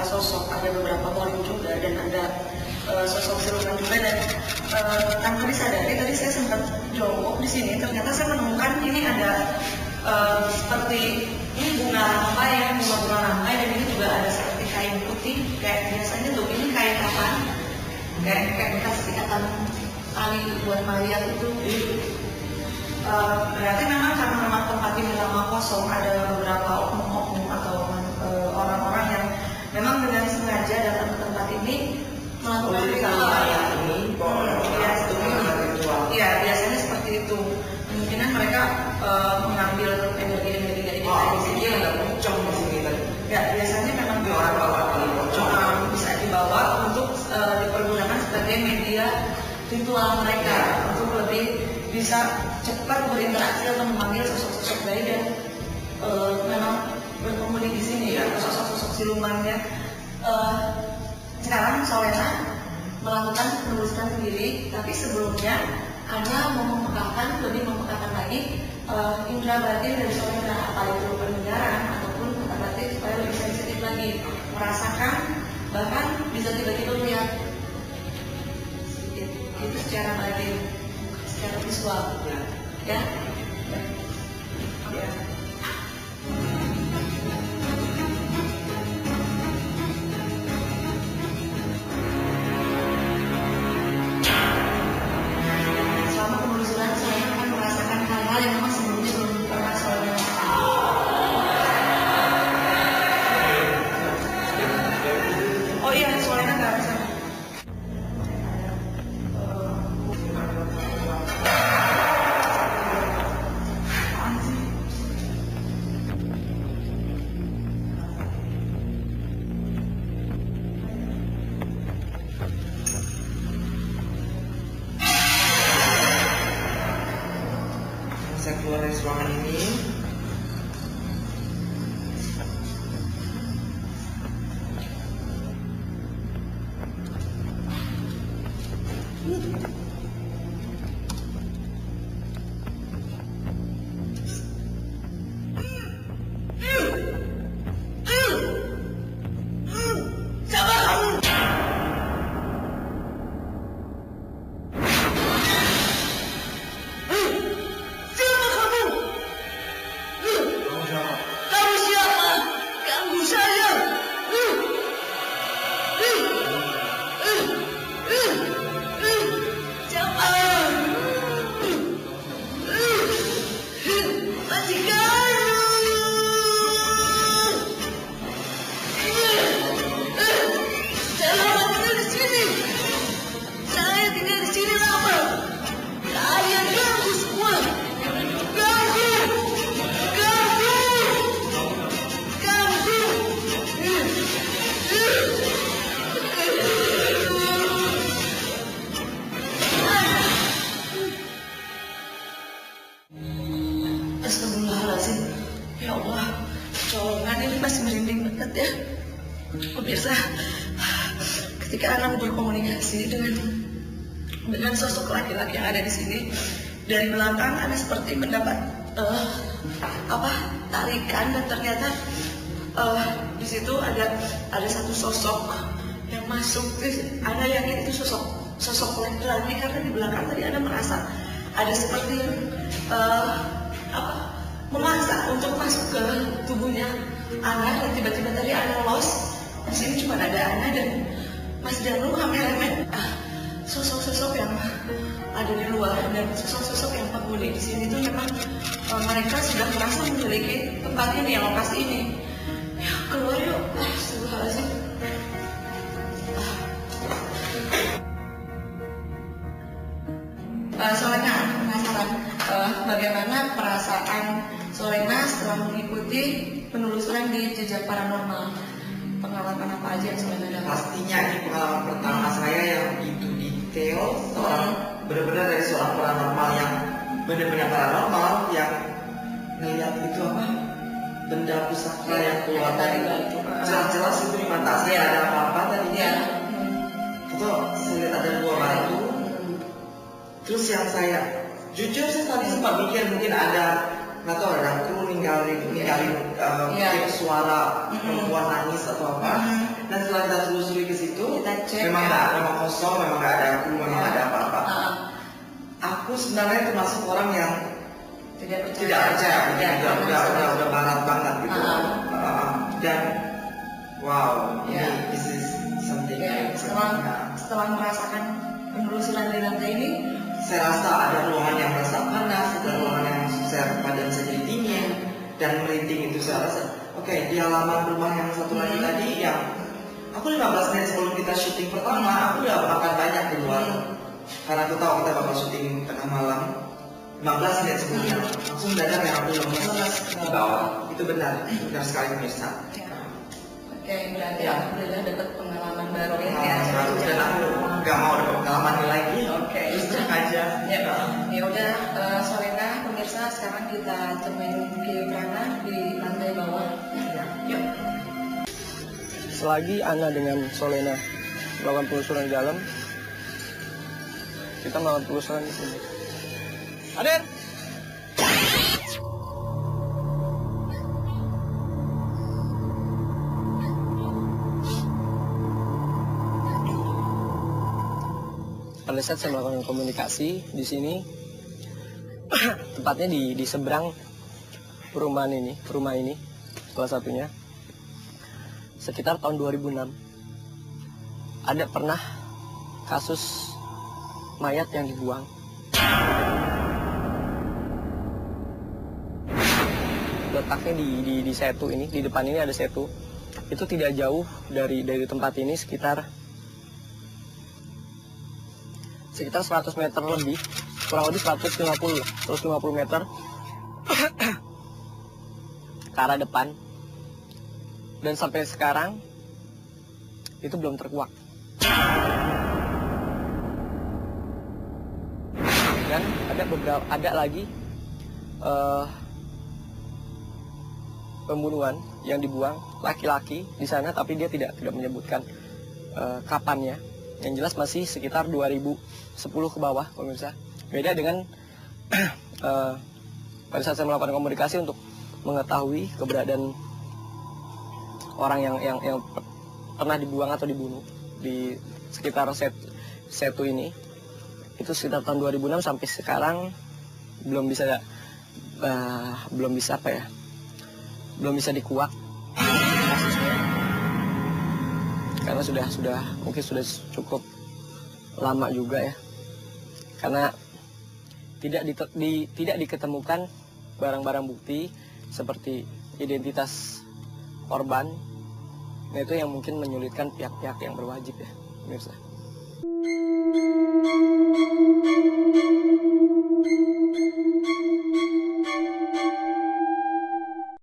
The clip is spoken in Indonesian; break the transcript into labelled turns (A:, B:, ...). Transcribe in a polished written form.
A: sosok, ada beberapa polling juga dan ada sosok siluman juga dan tanpa disadari tadi saya sempat jongkok di sini ternyata saya menemukan ini ada seperti ini bunga rampai ya, bunga rampai dan ini juga ada seperti kain putih kayak biasanya tuh ini kain kapan kayak bekas ikatan tali buat mayat itu. Berarti memang karena memang tempat ini lama kosong ada beberapa oknum-oknum atau orang-orang yang memang dengan sengaja datang ke tempat ini melakukan ritual. Iya, biasanya seperti itu. Kemungkinan mereka mengambil energi-energi dari kita di sini.
B: Ada pocong di sini kan?
A: Ya, biasanya memang bisa dibawa untuk dipergunakan sebagai media ritual mereka untuk lebih bisa cepat berinteraksi atau memanggil sosok-sosok baik dan memang bertemu di sini ya sosok-sosok silumannya. Sekarang Solena melakukan penelusuran sendiri, tapi sebelumnya Ana mau lebih memekahkan lagi indera batin dari Solena, apa itu pendengaran ataupun kata batin supaya lebih sensitif lagi merasakan, bahkan bisa tiba-tiba melihat itu secara batin, secara visual ya. Selama penelusuran saya akan merasakan hal-hal yang memang sebelumnya belum pernah saya rasakan. Oh iya, soalnya nggak bisa.
B: Saya keluar dari ruangan ini. Astagfirullahaladzim. Ya Allah, colongan ini masih merinding banget ya. Pemirsa, ketika Ana berkomunikasi dengan sosok laki-laki yang ada di sini, dari belakang Ana seperti mendapat tarikan dan ternyata di situ ada satu sosok yang masuk. Ana yakin itu sosok laki-laki karena di belakang tadi Ana merasa ada seperti memaksa untuk masuk ke tubuhnya Ana dan tiba-tiba tadi Ana lost. Di sini cuma ada Ana dan Mas Danu kameramen. Sosok-sosok yang ada di luar dan sosok-sosok yang penghuni di sini tuh memang mereka sudah merasa memiliki tempat ini, lokasi ini. Ya, keluar yuk. Astagfirullahaladzim. Solena penasaran bagaimana perasaan Solena setelah mengikuti penelusuran di jejak paranormal. Pengalaman apa aja yang Solena dapat? Pastinya ini pengalaman pertama saya yang begitu detail, benar-benar dari seorang paranormal yang benar-benar paranormal yang ngeliat itu benda pusaka yang keluar dari jelas-jelas itu di mata saya ada apa-apa tadinya. Itu saya lihat ada dua batu. Terus yang saya jujur saya tadi sempat mikir mungkin ada nggak tahu ada kru ninggalin suara perempuan nangis atau apa. Nah
C: Dan setelah kita telusuri ke situ,
B: kita cek,
C: memang
B: ya.
C: nggak, memang kosong, memang nggak ada aku, memang nggak ada apa-apa. Aku sebenarnya termasuk orang yang
B: tidak
C: percaya, udah barat banget gitu. Dan wow, ini this is something.
B: Setelah merasakan penelusuran di lantai ini,
C: saya rasa ada ruangan yang merasa panas, ada ruangan yang badan saya jadi dingin dan merinding. Itu saya rasa oke, di halaman rumah yang satu lagi tadi yang aku 15 menit sebelum kita syuting pertama, aku udah makan banyak di luar karena aku tahu kita bakal syuting tengah malam. 15 menit sebelumnya langsung mendadak yang aku lemes di bawah. Itu benar sekali pemirsa.
B: Oke, berarti alhamdulillah dapat pengalaman baru ya.
C: Dan aku nggak mau dapat pengalaman ini lagi.
B: Oke,
C: terus aja.
B: Ya udah, Solena pemirsa, sekarang kita temuin Gibran di lantai bawah. Yuk.
D: Selagi Ana dengan Solena melakukan penelusuran di dalam, kita melakukan penelusuran di sini. Aden! Pada saat saya melakukan komunikasi di sini, tepatnya di seberang rumah ini, salah satunya, sekitar tahun 2006, ada pernah kasus mayat yang dibuang. Letaknya di setu ini, di depan ini ada setu. Itu tidak jauh dari tempat ini, sekitar 100 meter lebih, kurang lebih 150 meter ke arah depan. Dan sampai sekarang itu belum terkuak. Dan ada lagi pembunuhan yang dibuang laki-laki di sana, tapi dia tidak menyebutkan kapannya. Yang jelas masih sekitar 2010 ke bawah, pemirsa. Beda dengan pada saat saya melakukan komunikasi untuk mengetahui keberadaan orang yang pernah dibuang atau dibunuh di sekitar setu ini. Itu sekitar tahun 2006 sampai sekarang belum bisa dikuak kasusnya. Karena mungkin sudah cukup lama juga ya. Karena tidak diketemukan barang-barang bukti seperti identitas korban. Nah, itu yang mungkin menyulitkan pihak-pihak yang berwajib ya, pemirsa.